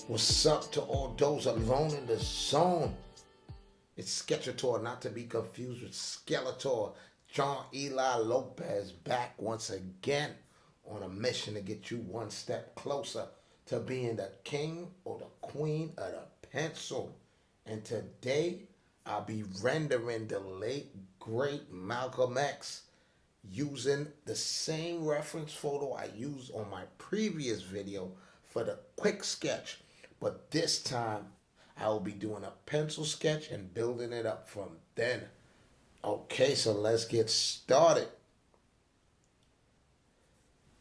What's up to all those alone in the zone? It's Sketchator, not to be confused with Skeletor. John Eli Lopez back once again on a mission to get you one step closer to being the king or the queen of the pencil. And today I'll be rendering the late great Malcolm X using the same reference photo I used on my previous video for the quick sketch. But this time I will be doing a pencil sketch and building it up from then. Okay, so let's get started.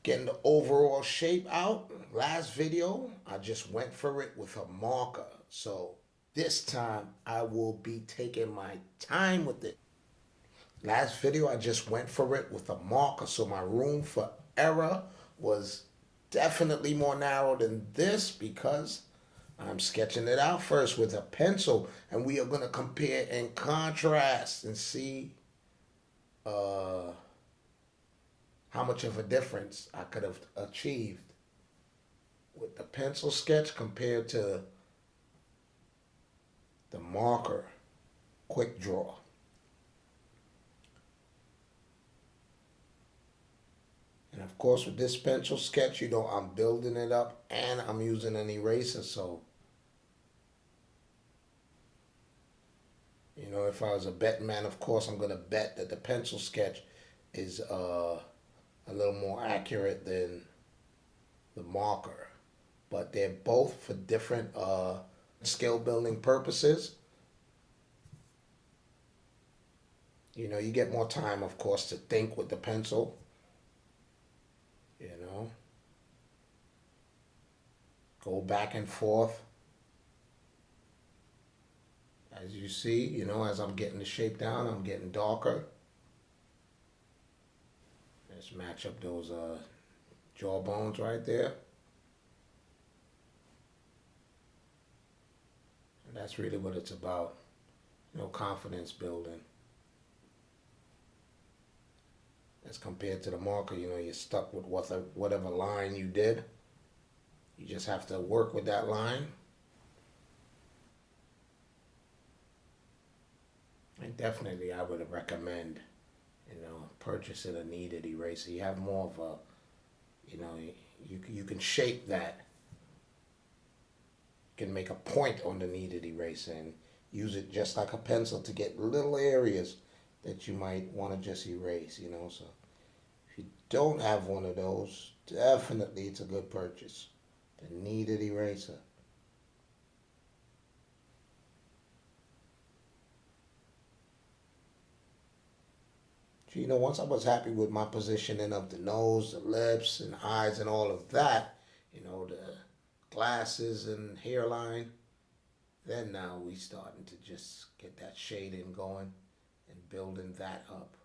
Getting the overall shape out. Last video, I just went for it with a marker. So this time I will be taking my time with it. Last video, I just went for it with a marker, so my room for error was definitely more narrow than this because I'm sketching it out first with a pencil, and we are going to compare and contrast and see how much of a difference I could have achieved with the pencil sketch compared to the marker quick draw. And of course, with this pencil sketch, I'm building it up and I'm using an eraser. So, if I was a betting man, of course, I'm going to bet that the pencil sketch is a little more accurate than the marker. But they're both for different skill building purposes. You get more time, of course, to think with the pencil. Go back and forth. As you see, as I'm getting the shape down, I'm getting darker. Let's match up those jawbones right there. And that's really what it's about, confidence building. As compared to the marker, you're stuck with whatever line you did. You just have to work with that line. And definitely I would recommend, purchasing a kneaded eraser. You have more of a, you can shape that. You can make a point on the kneaded eraser and use it just like a pencil to get little areas that you might want to just erase, So if you don't have one of those, definitely it's a good purchase. The kneaded eraser. So, once I was happy with my positioning of the nose, the lips, and eyes, and all of that, the glasses and hairline, then now we starting to just get that shading going and building that up.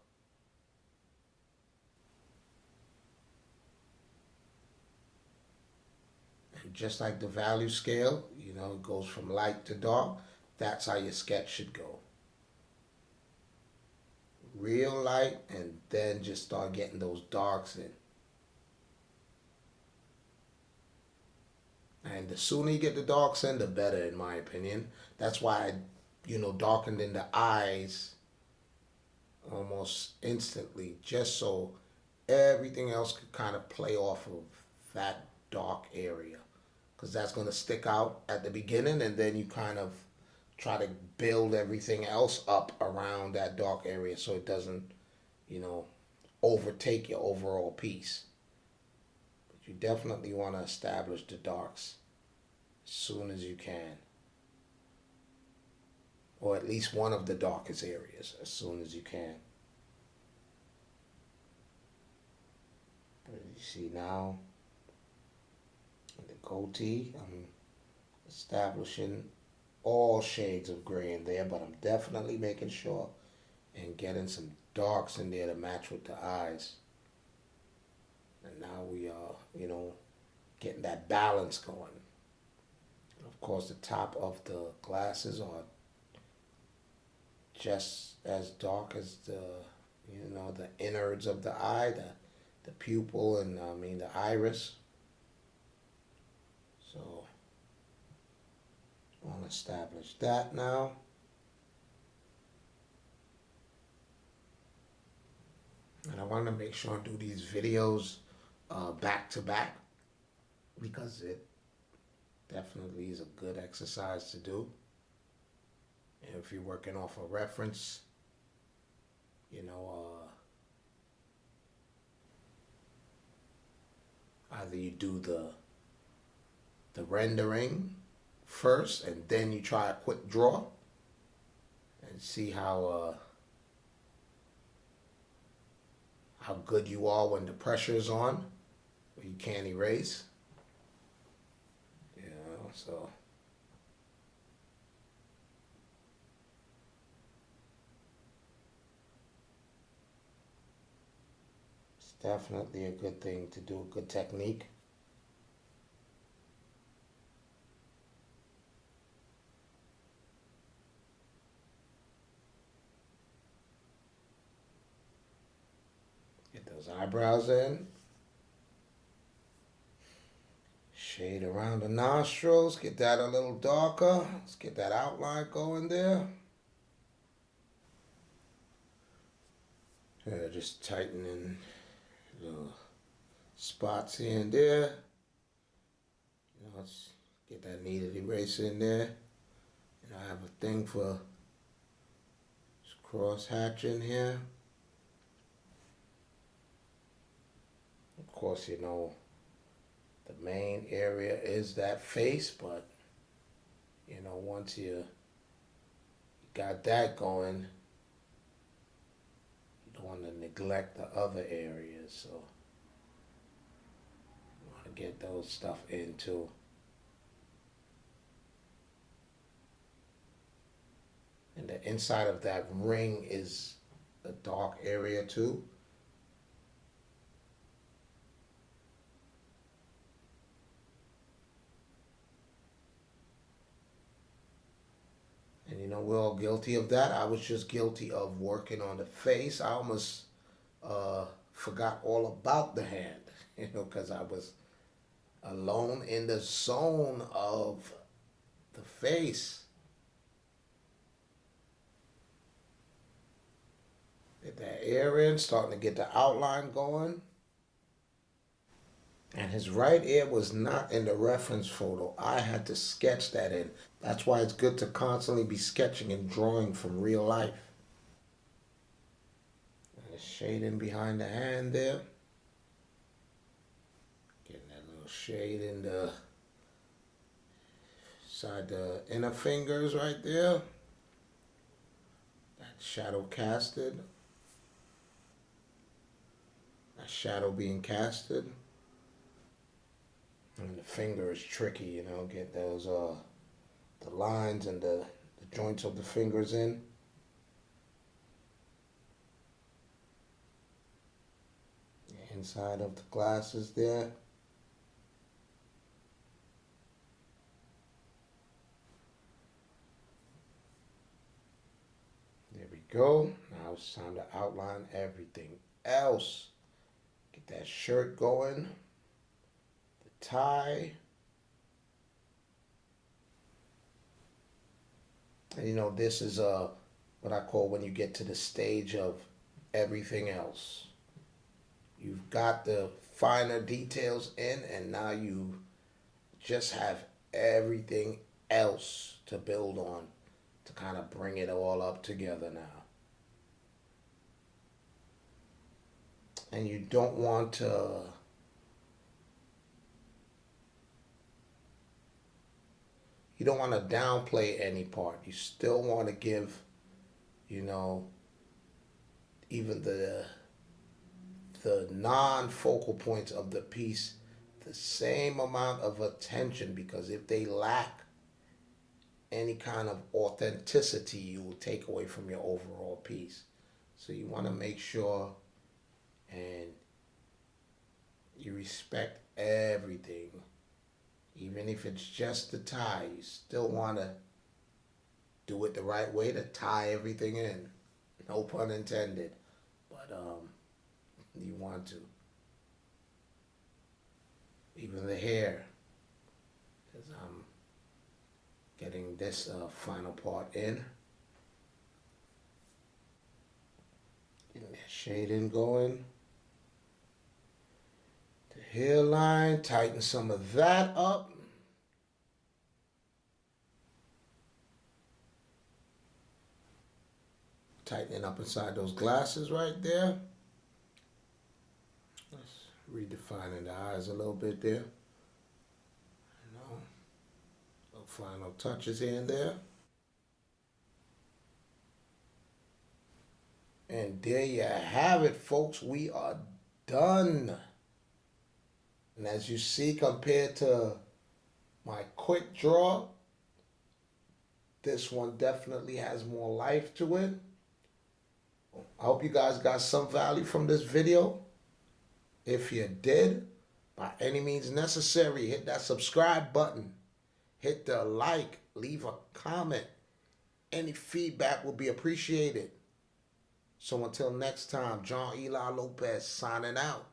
And just like the value scale, it goes from light to dark. That's how your sketch should go. Real light, and then just start getting those darks in. And the sooner you get the darks in, the better, in my opinion. That's why I, darkened in the eyes almost instantly, just so everything else could kind of play off of that dark area. Because that's going to stick out at the beginning, and then you kind of try to build everything else up around that dark area so it doesn't, overtake your overall piece. But you definitely want to establish the darks as soon as you can. Or at least one of the darkest areas as soon as you can. You see now, the goatee, I'm establishing all shades of gray in there, but I'm definitely making sure and getting some darks in there to match with the eyes. And now we are, getting that balance going. And of course, the top of the glasses are just as dark as the innards of the eye, the pupil, and the iris. So I'll establish that now. And I want to make sure I do these videos back to back because it definitely is a good exercise to do. And if you're working off a reference, you know, either you do the rendering first and then you try a quick draw and see how good you are when the pressure is on, where you can't erase. You know, so it's definitely a good thing to do, a good technique. Get those eyebrows in. Shade around the nostrils. Get that a little darker. Let's get that outline going there. Yeah, just tightening little spots here and there. You know, let's get that kneaded eraser in there. And I have a thing for cross hatching here. Of course, you know, the main area is that face, but you know, once you got that going, you don't want to neglect the other areas. So you want to get those stuff in too. And the inside of that ring is a dark area too. And you know, we're all guilty of that. I was just guilty of working on the face. I almost forgot all about the hand, you know, because I was alone in the zone of the face. Get that ear in, starting to get the outline going. And his right ear was not in the reference photo. I had to sketch that in. That's why it's good to constantly be sketching and drawing from real life. And the shading behind the hand there. Getting that little shade in the side the inner fingers right there. That shadow casted. That shadow being casted. And the finger is tricky, you know, get those the lines and the joints of the fingers in. The inside of the glasses there. There we go. Now it's time to outline everything else. Get that shirt going. The tie. And you know, this is what I call when you get to the stage of everything else. You've got the finer details in, and now you just have everything else to build on to kind of bring it all up together now. And you don't want to downplay any part. You still want to give, you know, even the non-focal points of the piece the same amount of attention, because if they lack any kind of authenticity, you will take away from your overall piece. So you want to make sure and you respect everything. Even if it's just the tie, you still want to do it the right way to tie everything in. No pun intended. But you want to. Even the hair, because I'm getting this final part in. Getting that shading going. The hairline, tighten some of that up. Tightening up inside those glasses right there. Let's redefining the eyes a little bit there. You know, little final touches here and there. And there you have it, folks. We are done. And as you see, compared to my quick draw, this one definitely has more life to it. I hope you guys got some value from this video. If you did, by any means necessary, hit that subscribe button. Hit the like, leave a comment. Any feedback will be appreciated. So until next time, John Eli Lopez signing out.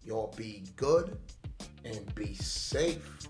Y'all be good and be safe.